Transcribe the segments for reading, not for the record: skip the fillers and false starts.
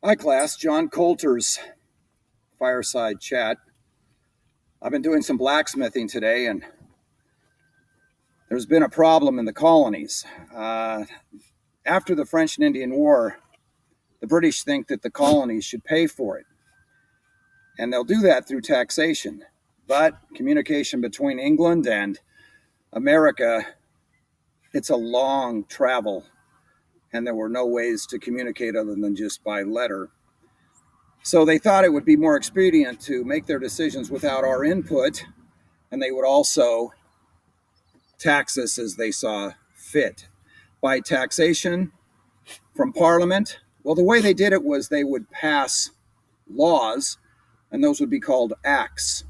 Hi, class. John Colter's fireside chat. I've been doing some blacksmithing today, and there's been a problem in the colonies. After the French and Indian War, the British think that the colonies should pay for it, and they'll do that through taxation. But communication between England and America, it's a long travel, and there were no ways to communicate other than just by letter. So they thought it would be more expedient to make their decisions without our input, and they would also tax us as they saw fit. By taxation from Parliament, well, the way they did it was they would pass laws, and those would be called acts.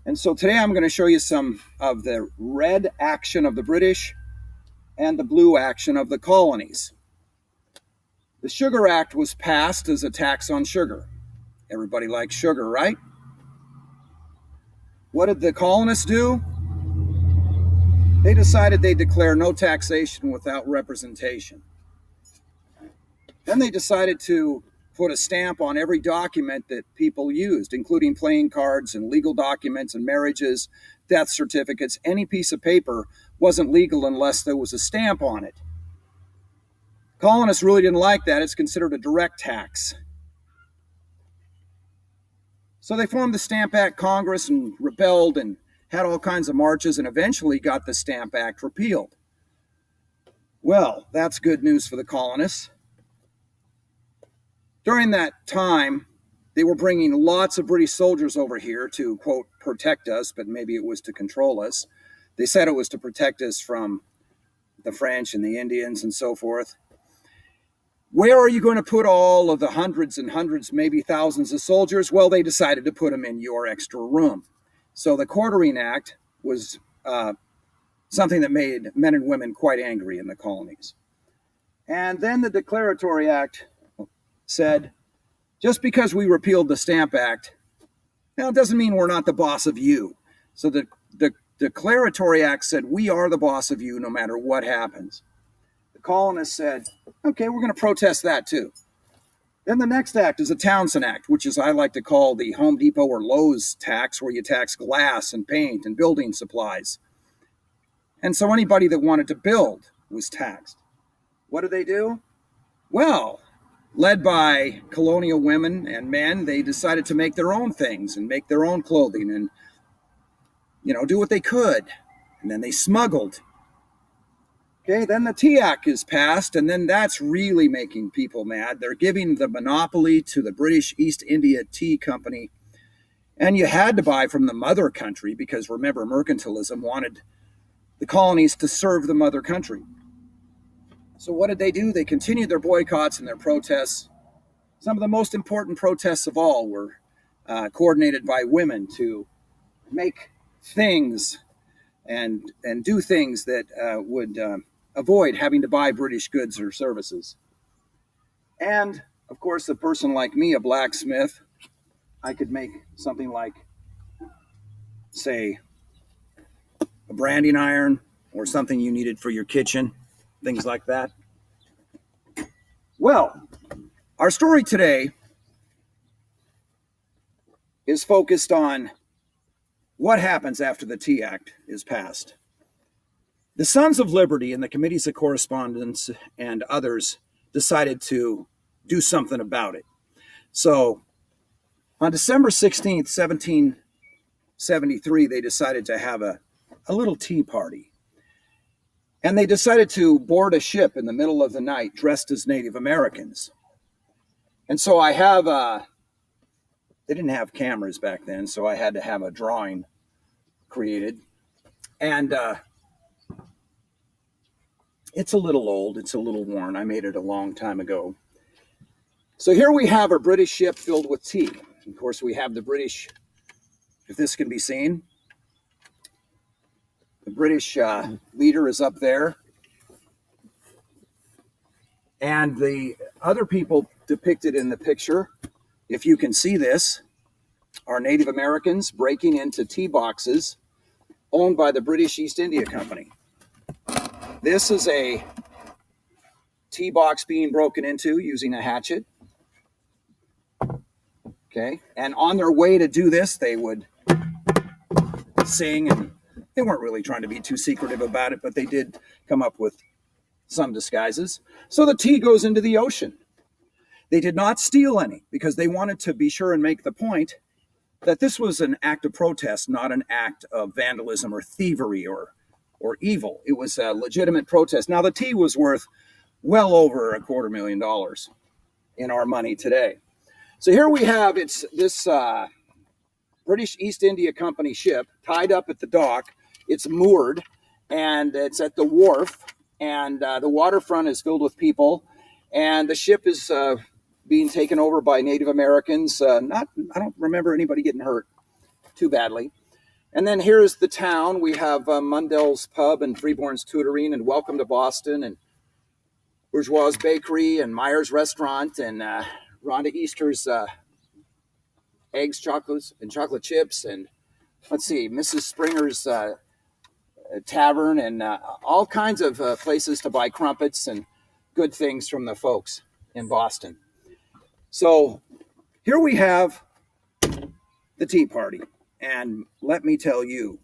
And so today I'm going to show you some of the red action of the British and the blue action of the colonies. The Sugar Act was passed as a tax on sugar. Everybody likes sugar, right? What did the colonists do? They decided they'd declare no taxation without representation. Then they decided to put a stamp on every document that people used, including playing cards and legal documents and marriages, death certificates. Any piece of paper wasn't legal unless there was a stamp on it. Colonists really didn't like that. It's considered a direct tax. So they formed the Stamp Act Congress and rebelled and had all kinds of marches and eventually got the Stamp Act repealed. Well, that's good news for the colonists. During that time, they were bringing lots of British soldiers over here to, quote, protect us, but maybe it was to control us. They said it was to protect us from the French and the Indians and so forth. Where are you going to put all of the hundreds and hundreds, maybe thousands of soldiers? Well, they decided to put them in your extra room. So the Quartering Act was something that made men and women quite angry in the colonies. And then the Declaratory Act said, just because we repealed the Stamp Act, now it doesn't mean we're not the boss of you. So the Declaratory Act said, we are the boss of you no matter what happens. The colonists said, okay, we're going to protest that too. Then the next act is a Townshend Act, which is I like to call the Home Depot or Lowe's tax, where you tax glass and paint and building supplies. And so anybody that wanted to build was taxed. What did they do? Well, led by colonial women and men, they decided to make their own things and make their own clothing and, do what they could. And then they smuggled. Okay, then the Tea Act is passed, and then that's really making people mad. They're giving the monopoly to the British East India Tea Company, and you had to buy from the mother country because, remember, mercantilism wanted the colonies to serve the mother country. So what did they do? They continued their boycotts and their protests. Some of the most important protests of all were coordinated by women to make things and do things that would avoid having to buy British goods or services. And, of course, a person like me, a blacksmith, I could make something like, say, a branding iron or something you needed for your kitchen, things like that. Well, our story today is focused on what happens after the Tea Act is passed. The Sons of Liberty and the Committees of Correspondence and others decided to do something about it. So on December 16th, 1773, they decided to have a little tea party. And they decided to board a ship in the middle of the night dressed as Native Americans. And so I have, they didn't have cameras back then, so I had to have a drawing created. And it's a little old, it's a little worn. I made it a long time ago. So here we have a British ship filled with tea. Of course, we have the British, if this can be seen, the British leader is up there. And the other people depicted in the picture, if you can see this, are Native Americans breaking into tea boxes owned by the British East India Company. This is a tea box being broken into using a hatchet. Okay. And on their way to do this, they would sing, and they weren't really trying to be too secretive about it, but they did come up with some disguises. So the tea goes into the ocean. They did not steal any because they wanted to be sure and make the point that this was an act of protest, not an act of vandalism or thievery or evil. It was a legitimate protest. Now, the tea was worth well over $250,000 in our money today. So here we have, it's this British East India Company ship tied up at the dock. It's moored, and it's at the wharf, and the waterfront is filled with people, and the ship is being taken over by Native Americans. I don't remember anybody getting hurt too badly. And then here's the town. We have Mundell's Pub and Freeborn's Tutorine and Welcome to Boston and Bourgeois Bakery and Myers Restaurant and Rhonda Easter's eggs, chocolates, and chocolate chips. And let's see, Mrs. Springer's Tavern and all kinds of places to buy crumpets and good things from the folks in Boston. So here we have the Tea Party. And let me tell you,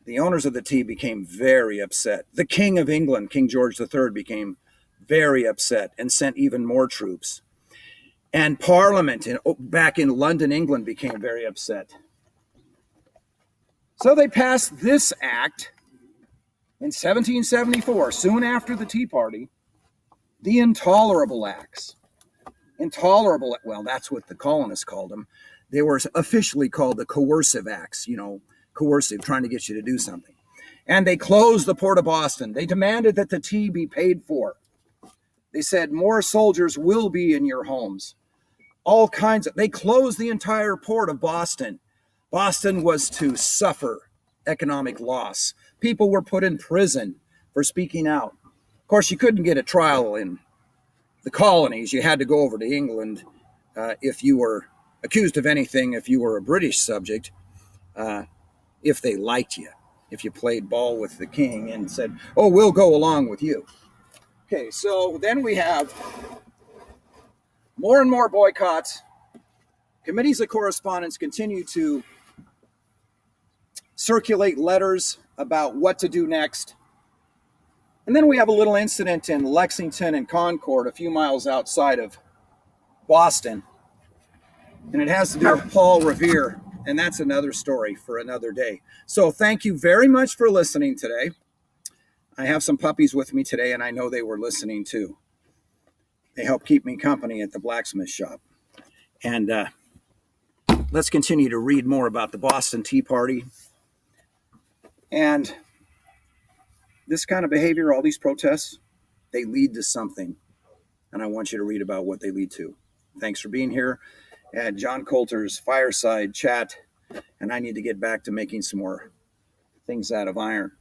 the owners of the tea became very upset. The King of England, King George III, became very upset and sent even more troops. And Parliament back in London, England, became very upset. So they passed this act in 1774, soon after the Tea Party, the Intolerable Acts. Intolerable, well, that's what the colonists called them. They were officially called the Coercive Acts, coercive, trying to get you to do something. And they closed the port of Boston. They demanded that the tea be paid for. They said, more soldiers will be in your homes. All kinds of, they closed the entire port of Boston. Boston was to suffer economic loss. People were put in prison for speaking out. Of course, you couldn't get a trial in the colonies. You had to go over to England if you were accused of anything, if you were a British subject, if they liked you, if you played ball with the king and said, oh, we'll go along with you. Okay, so then we have more and more boycotts. Committees of correspondence continue to circulate letters about what to do next. And then we have a little incident in Lexington and Concord, a few miles outside of Boston. And it has to do with Paul Revere. And that's another story for another day. So thank you very much for listening today. I have some puppies with me today, and I know they were listening too. They help keep me company at the blacksmith shop. And let's continue to read more about the Boston Tea Party. And this kind of behavior, all these protests, they lead to something. And I want you to read about what they lead to. Thanks for being here at John Colter's Fireside Chat. And I need to get back to making some more things out of iron.